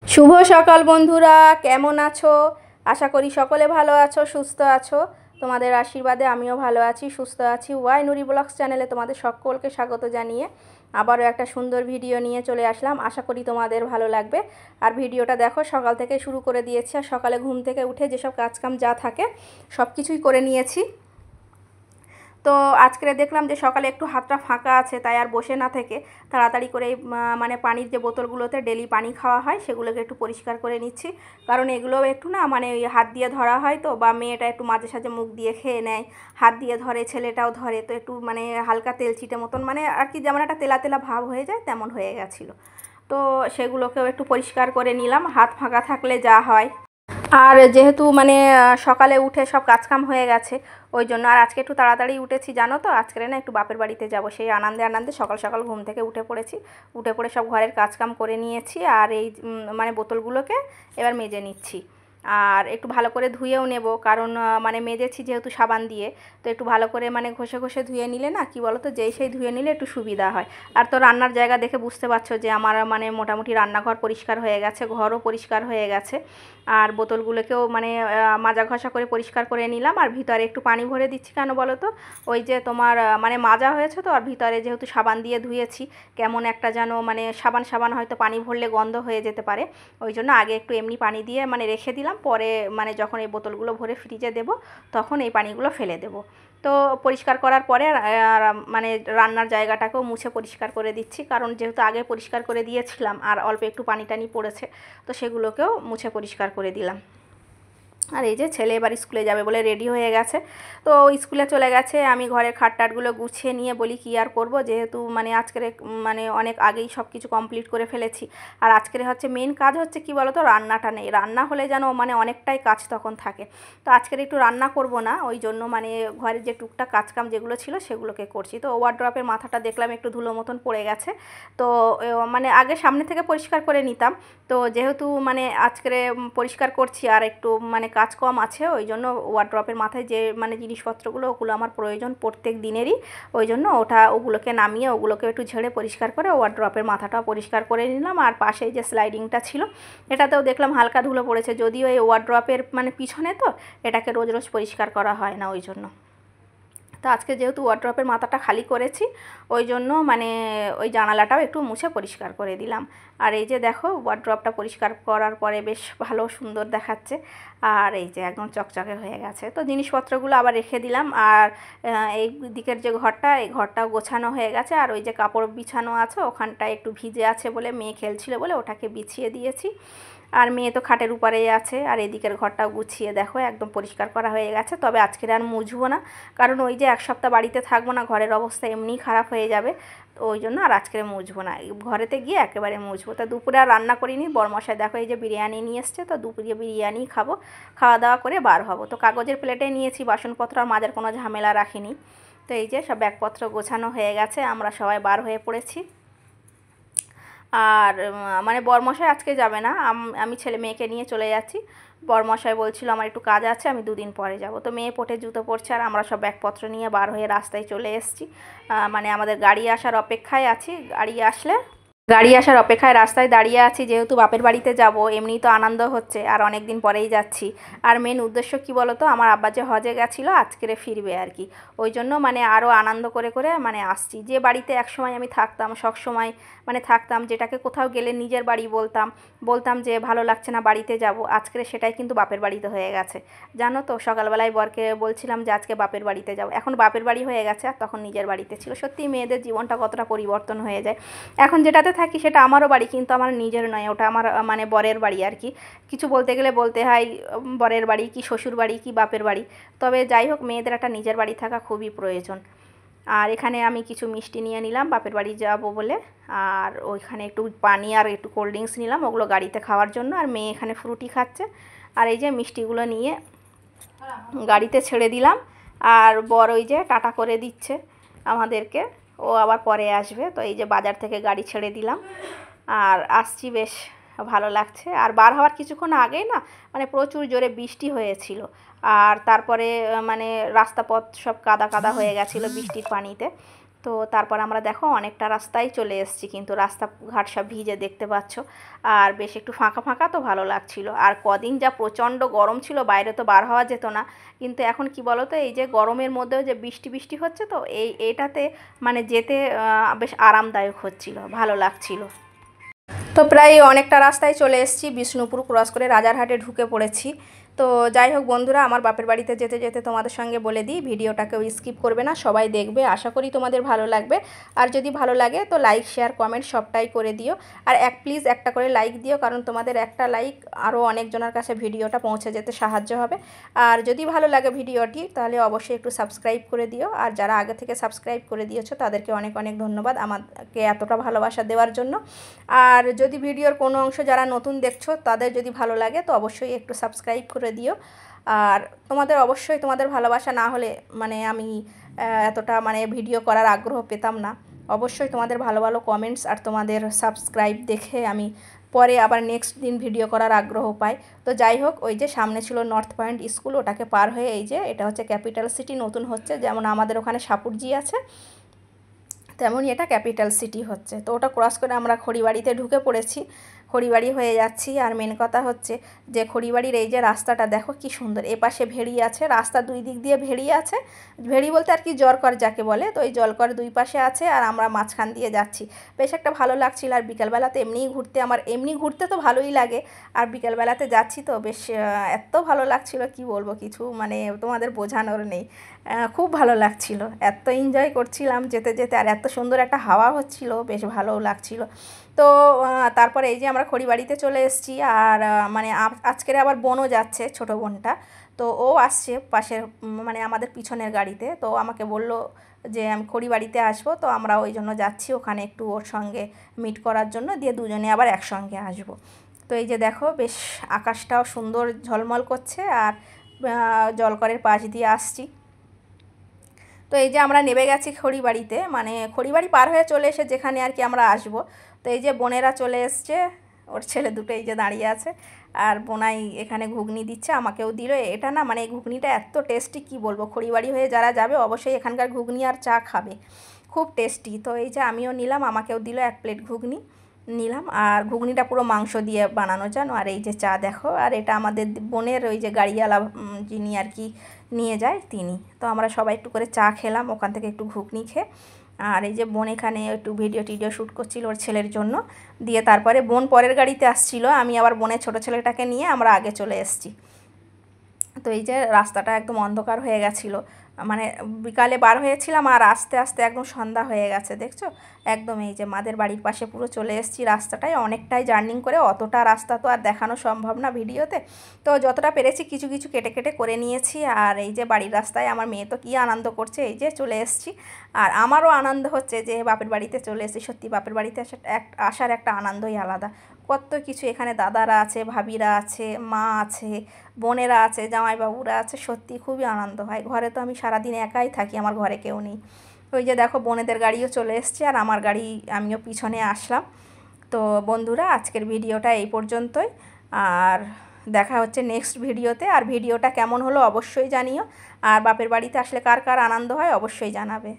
শুভ সকাল বন্ধুরা, কেমন আছো? আশা করি সকলে ভালো আছো, সুস্থ আছো। তোমাদের আশীর্বাদে আমিও ভালো আছি, সুস্থ আছি। ওয়াই নুরি ব্লগস চ্যানেলে তোমাদের সকলকে স্বাগত জানিয়ে আবারও একটা সুন্দর ভিডিও নিয়ে চলে আসলাম। আশা করি তোমাদের ভালো লাগবে। আর ভিডিওটা দেখো, সকাল থেকে শুরু করে দিয়েছি। আর সকালে ঘুম থেকে উঠে যেসব কাজকাম যা থাকে সব কিছুই করে নিয়েছি। তো আজকে দেখলাম যে সকালে একটু হাতটা ফাঁকা আছে, তাই আর বসে না থেকে তাড়াতাড়ি করে মানে পানির যে বোতলগুলোতে ডেলি পানি খাওয়া হয় সেগুলোকে একটু পরিষ্কার করে নিচ্ছি। কারণ এগুলো একটু না মানে ওই হাত দিয়ে ধরা হয়, তো বা মেয়েটা একটু মাঝে সাঝে মুখ দিয়ে খেয়ে নেয়, হাত দিয়ে ধরে, ছেলেটাও ধরে, তো একটু মানে হালকা তেল চিটে মতন মানে আর কি, যেমন একটা তেলা তেলা ভাব হয়ে যায় তেমন হয়ে গেছিলো। তো সেগুলোকেও একটু পরিষ্কার করে নিলাম, হাত ফাঁকা থাকলে যা হয়। আর যেহেতু মানে সকালে উঠে সব কাজকাম হয়ে গেছে, ওই জন্য আর আজকে একটু তাড়াতাড়ি উঠেছি, জানো তো। আজকে না একটু বাপের বাড়িতে যাব, সেই আনন্দে আনন্দে সকাল সকাল ঘুম থেকে উঠে পড়েছি। উঠে পড়ে সব ঘরের কাজকাম করে নিয়েছি। আর এই মানে বোতলগুলোকে এবার মেজে নিচ্ছি। আর একটু ভালো করে ধুয়েও নেব, কারণ মানে মেজেছি যেহেতু সাবান দিয়ে, তো একটু ভালো করে মানে ঘষে ঘষে ধুয়ে নিলে না কি বলো তো, যেই সেই ধুয়ে নিলে একটু সুবিধা হয়। আর তো রান্নার জায়গা দেখে বুঝতে পারছো যে আমার মানে মোটামুটি রান্নাঘর পরিষ্কার হয়ে গেছে, ঘরও পরিষ্কার হয়ে গেছে। আর বোতলগুলোকেও মানে মাজা ঘষা করে পরিষ্কার করে নিলাম। আর ভিতরে একটু পানি ভরে দিচ্ছি, কেন বলো তো, ওই যে তোমার মানে মাজা হয়েছে তো, আর ভিতরে যেহেতু সাবান দিয়ে ধুয়েছি, কেমন একটা যেন মানে সাবান সাবান, হয়তো পানি ভরলে গন্ধ হয়ে যেতে পারে। ওই জন্য আগে একটু এমনি পানি দিয়ে মানে রেখে দিলাম, পরে মানে যখন এই বোতলগুলো ভরে ফ্রিজে দেব তখন এই পানিগুলো ফেলে দেব। তো পরিষ্কার করার পরে মানে রান্নার জায়গাটাকেও মুছে পরিষ্কার করে দিচ্ছি, কারণ যেহেতু আগে পরিষ্কার করে দিয়েছিলাম আর অল্প একটু পানি টানি পড়েছে, তো সেগুলোকেও মুছে পরিষ্কার করে দিলাম। আর এই যে ছেলে এবার স্কুলে যাবে বলে রেডি হয়ে গেছে, তো স্কুলে চলে গেছে। আমি ঘরের খাটটাটগুলো গুছিয়ে নিয়ে বলি কি আর করব, যেহেতু মানে আজকের মানে অনেক আগেই সব কিছু কমপ্লিট করে ফেলেছি। আর আজকের হচ্ছে মেন কাজ হচ্ছে কি বলো তো, রান্নাটা নেই। রান্না হলে যেন মানে অনেকটাই কাজ তখন থাকে। তো আজকের একটু রান্না করব না, ওই জন্য মানে ঘরের যে টুকটাক কাজকাম যেগুলো ছিল সেগুলোকে করছি। তো ওয়ারড্রপের মাথাটা দেখলাম একটু ধুলো মতন পড়ে গেছে, তো মানে আগে সামনে থেকে পরিষ্কার করে নিতাম। তো যেহেতু মানে আজকে পরিষ্কার করছি আর একটু মানে কাজ কম আছে, ওই জন্য ওয়ারড্রপের মাথায় যে মানে জিনিসপত্রগুলো ওগুলো আমার প্রয়োজন প্রত্যেক দিনেরই, ওই জন্য ওগুলোকে নামিয়ে ওগুলোকে একটু ঝেড়ে পরিষ্কার করে ওয়ারড্রপের মাথাটাও পরিষ্কার করে নিলাম। আর পাশেই যে স্লাইডিংটা ছিল এটাতেও দেখলাম হালকা ধুলো পড়েছে, যদিও এই ওয়ারড্রপের মানে পিছনে, তো এটাকে রোজ রোজ পরিষ্কার করা হয় না ওই জন্য। তো আজকে যেহেতু ওয়ারড্রপের মাথাটা খালি করেছি, ওই জন্য মানে ওই জানালাটাও একটু মুছে পরিষ্কার করে দিলাম। আর এই যে দেখো, ওয়ারড্রপটা পরিষ্কার করার পরে বেশ ভালো সুন্দর দেখাচ্ছে। আর এই যে একদম চকচকে হয়ে গেছে। তো জিনিসপত্রগুলো আবার রেখে দিলাম। আর এই দিকের যে ঘরটা, এই ঘরটাও গোছানো হয়ে গেছে। আর ওই যে কাপড় বিছানো আছে ওখানটায় একটু ভিজে আছে বলে, মেয়ে খেলছিল বলে ওটাকে বিছিয়ে দিয়েছি। আর মেয়ে তো খাটের উপরেই আছে। আর এদিকের ঘরটাও গুছিয়ে দেখো একদম পরিষ্কার করা হয়ে গেছে। তবে আজকের আর মুছবো না, কারণ ওই যে এক সপ্তাহ বাড়িতে থাকবো না, ঘরের অবস্থা এমনিই খারাপ হয়ে যাবে। তো ওই জন্য আর আজকে মুছবো না, ঘরেতে গিয়ে একেবারে মুছবো। তা দুপুরে আর রান্না করিনি, বরমশাই দেখো এই যে বিরিয়ানি নিয়ে এসছে, তো দুপুরে বিরিয়ানি খাবো, খাওয়া দাওয়া করে বার হবো। তো কাগজের প্লেটে নিয়েছি বাসনপত্র, আর মাজার কোনো ঝামেলা রাখিনি। তো এই যে সব ব্যাগপত্র গোছানো হয়ে গেছে, আমরা সবাই বার হয়ে পড়েছি। আর মানে বরমশাই আজকে যাবে না, আমি ছেলে মেয়েকে নিয়ে চলে যাচ্ছি। বরমশাই বলছিল আমার একটু কাজ আছে, আমি দুদিন পরে যাব। তো মেয়ে পটে জুতো পরছে, আর আমরা সব ব্যাগপত্র নিয়ে বার হয়ে রাস্তায় চলে এসেছি। মানে আমাদের গাড়ি আসার অপেক্ষায় আছি, গাড়ি আসার অপেক্ষায় রাস্তায় দাঁড়িয়ে আছি। যেহেতু বাপের বাড়িতে যাব, এমনি তো আনন্দ হচ্ছে, আর অনেক দিন পরেই যাচ্ছি। আর মেন উদ্দেশ্য কি বলো তো, আমার আব্বা যে হজে গেছিলো আজকেরে ফিরবে আর কি, ওই জন্য মানে আরও আনন্দ করে করে মানে আসছি। যে বাড়িতে একসময় আমি থাকতাম, সব সময় মানে থাকতাম, যেটাকে কোথাও গেলে নিজের বাড়ি বলতাম, বলতাম যে ভালো লাগছে না বাড়িতে যাব, আজকের সেটাই কিন্তু বাপের বাড়িতে হয়ে গেছে। জানো তো, সকালবেলায় বরকে বলছিলাম যে আজকে বাপের বাড়িতে যাব, এখন বাপের বাড়ি হয়ে গেছে, আর তখন নিজের বাড়িতে ছিল। সত্যি মেয়েদের জীবনটা কতটা পরিবর্তন হয়ে যায়। এখন যেটাতে থাকি সেটা আমারও বাড়ি, কিন্তু আমার নিজের নয়, ওটা আমার মানে বরের বাড়ি আর কি। কিছু বলতে গেলে বলতে হয় বরের বাড়ি কি শ্বশুর বাড়ি কি বাপের বাড়ি। তবে যাই হোক, মেয়েদের একটা নিজের বাড়ি থাকা খুবই প্রয়োজন। আর এখানে আমি কিছু মিষ্টি নিয়ে নিলাম বাপের বাড়ি যাব বলে। আর ওইখানে একটু পানি আর একটু কোল্ড ড্রিঙ্কস নিলাম, ওগুলো গাড়িতে খাওয়ার জন্য। আর মেয়ে এখানে ফ্রুটি খাচ্ছে। আর এই যে মিষ্টিগুলো নিয়ে গাড়িতে ছেড়ে দিলাম। আর বর ওই যে টাটা করে দিচ্ছে আমাদেরকে, ও আবার পরে আসবে। তো এই যে বাজার থেকে গাড়ি ছেড়ে দিলাম, আর আসছি, বেশ ভালো লাগছে। আর বার হওয়ার কিছুক্ষণ আগেই না মানে প্রচুর জোরে বৃষ্টি হয়েছিল। আর তারপরে মানে রাস্তাপথ সব কাদা কাদা হয়ে গেছিলো বৃষ্টির পানিতে। তো তারপর আমরা দেখো অনেকটা রাস্তায় চলে এসেছি, কিন্তু রাস্তাঘাট সব ভিজে দেখতে পাচ্ছ, আর বেশ একটু ফাঁকা ফাঁকা, তো ভালো লাগছিল। আর কদিন যা প্রচণ্ড গরম ছিল, বাইরে তো বার হওয়া যেত না, কিন্তু এখন কি বলো তো, এই যে গরমের মধ্যেও যে বৃষ্টি বৃষ্টি হচ্ছে, তো এইটাতে মানে যেতে বেশ আরামদায়ক হচ্ছিল, ভালো লাগছিল। তো প্রায় অনেকটা রাস্তায় চলে এসেছি, বিষ্ণুপুর ক্রস করে রাজারহাটে ঢুকে পড়েছি। তো যাই হোক বন্ধুরা, আমার বাপের বাড়িতে যেতে যেতে তোমাদের সঙ্গে বলে দিই, ভিডিওটাকেও স্কিপ করবে না, সবাই দেখবে, আশা করি তোমাদের ভালো লাগবে। আর যদি ভালো লাগে তো লাইক শেয়ার কমেন্ট সবটাই করে দিও। আর প্লিজ একটা করে লাইক দিও, কারণ তোমাদের একটা লাইক আরও অনেকজনের কাছে ভিডিওটা পৌঁছে যেতে সাহায্য হবে। আর যদি ভালো লাগে ভিডিওটি, তাহলে অবশ্যই একটু সাবস্ক্রাইব করে দিও। আর যারা আগে থেকে সাবস্ক্রাইব করে দিয়েছো তাদেরকে অনেক অনেক ধন্যবাদ আমাকে এতটা ভালোবাসা দেওয়ার জন্য। আর যদি ভিডিওর কোনো অংশ যারা নতুন দেখছো তাদের যদি ভালো লাগে তো অবশ্যই একটু সাবস্ক্রাইব করে দিও। আর তোমাদের অবশ্যই তোমাদের ভালোবাসা না হলে মানে আমি এতটা মানে ভিডিও করার আগ্রহ পেতাম না। অবশ্যই তোমাদের ভালো ভালো কমেন্টস আর তোমাদের সাবস্ক্রাইব দেখে আমি পরে আবার নেক্সট দিন ভিডিও করার আগ্রহ পাই। তো যাই হোক, ওই যে সামনে ছিল নর্থ পয়েন্ট স্কুল, ওটাকে পার হয়ে এই যে এটা হচ্ছে ক্যাপিটাল সিটি নতুন হচ্ছে, যেমন আমাদের ওখানে সাপুরজি আছে তেমনই এটা ক্যাপিটাল সিটি হচ্ছে। তো ওটা ক্রস করে আমরা খড়িবাড়িতে ঢুকে পড়েছি, খড়িবাড়ি হয়ে যাচ্ছি। আর মেন কথা হচ্ছে যে খড়িবাড়ির এই যে রাস্তাটা দেখো কি সুন্দর, এপাশে ভেড়ি আছে, রাস্তা দুই দিক দিয়ে ভেড়ি আছে, ভেড়ি বলতে আর কি জলকর যাকে বলে, তো এই জলকর দুই পাশে আছে আর আমরা মাঝখান দিয়ে যাচ্ছি, বেশ একটা ভালো লাগছিল। আর বিকালবেলাতে এমনিই ঘুরতে, আমার এমনি ঘুরতে তো ভালোই লাগে, আর বিকালবেলাতে যাচ্ছি তো বেশ এত ভালো লাগছিল কি বলবো, কিছু মানে তোমাদের বোঝানোর নেই, খুব ভালো লাগছিল, এত এনজয় করছিলাম যেতে যেতে, আর এত সুন্দর একটা হাওয়া হচ্ছিল, বেশ ভালোও লাগছিল। তো তারপরে এই যে আমরা খড়িবাড়িতে চলে এসেছি। আর মানে আজকের আবার বোনও যাচ্ছে, ছোটো বোনটা, তো ও আসছে পাশের মানে আমাদের পিছনের গাড়িতে, তো আমাকে বলল যে আমি খড়িবাড়িতে আসবো, তো আমরা ওই জন্য যাচ্ছি ওখানে একটু ওর সঙ্গে মিট করার জন্য, দিয়ে দুজনে আবার একসঙ্গে আসবো। তো এই যে দেখো বেশ আকাশটাও সুন্দর ঝলমল করছে, আর জলকরের পাশ দিয়ে আসছি। তো এই যে আমরা নেমে গেছি খড়িবাড়িতে, মানে খড়িবাড়ি পার হয়ে চলে এসে যেখানে আর কি আমরা আসবো। তো এই যে বোনেরা চলে এসছে, ওর ছেলে দুটো এই যে দাঁড়িয়ে আছে, আর বোনাই এখানে ঘুগনি দিচ্ছে, আমাকেও দিল। এটা না মানে এই ঘুগনিটা এত টেস্টি কি বলবো, খড়িবাড়ি হয়ে যারা যাবে অবশ্যই এখানকার ঘুগনি আর চা খাবে, খুব টেস্টি। তো এই যে আমিও নিলাম, আমাকেও দিল 1 প্লেট ঘুগনি নিলাম, আর ঘুগনিটা পুরো মাংস দিয়ে বানানো জানো। আর এই যে চা দেখো, আর এটা আমাদের বোনের ওই যে গাড়িওয়ালা যিনি আর কি নিয়ে যায় তিনি। তো আমরা সবাই একটু করে চা খেলাম ওখান থেকে, একটু ঘুগনি খেয়ে। আর এই যে বোন এখানে একটু ভিডিও টিডিও শ্যুট করছিল ওর ছেলের জন্য, দিয়ে তারপরে বোন পরের গাড়িতে আসছিল, আমি আবার বোনের ছোটো ছেলেটাকে নিয়ে আমরা আগে চলে এসেছি। তো এই যে রাস্তাটা একদম অন্ধকার হয়ে গেছিলো, মানে বিকালে বার হয়েছিলাম আর আস্তে আস্তে একদম সন্ধ্যা হয়ে গেছে, দেখছো একদম। এই যে মাদের বাড়ির পাশে পুরো চলে এসেছি, রাস্তাটায় অনেকটাই জার্নিং করে, অতটা রাস্তা তো আর দেখানো সম্ভব না ভিডিওতে, তো যতটা পেরেছি কিছু কিছু কেটে কেটে করে নিয়েছি। আর এই যে বাড়ির রাস্তায় আমার মেয়ে তো কী আনন্দ করছে, এই যে চলে এসেছি। আর আমারও আনন্দ হচ্ছে যে বাপের বাড়িতে চলে এসেছি, সত্যি বাপের বাড়িতে আসার একটা আনন্দই আলাদা, কত কিছু এখানে দাদারা আছে, ভাবিরা আছে, মা আছে, বোনেরা আছে, জামাইবাবুরা আছে, সত্যি খুবই আনন্দ হয়। ঘরে তো আমি সারাদিন একাই থাকি, আমার ঘরে কেউ নেই। ওই যে দেখো বোনেদের গাড়িও চলে এসছে, আর আমার গাড়ি আমিও পিছনে আসলাম। তো বন্ধুরা আজকের ভিডিওটা এই পর্যন্তই, আর দেখা হচ্ছে নেক্সট ভিডিওতে। আর ভিডিওটা কেমন হলো অবশ্যই জানিও, আর বাপের বাড়িতে আসলে কার কার আনন্দ হয় অবশ্যই জানাবে।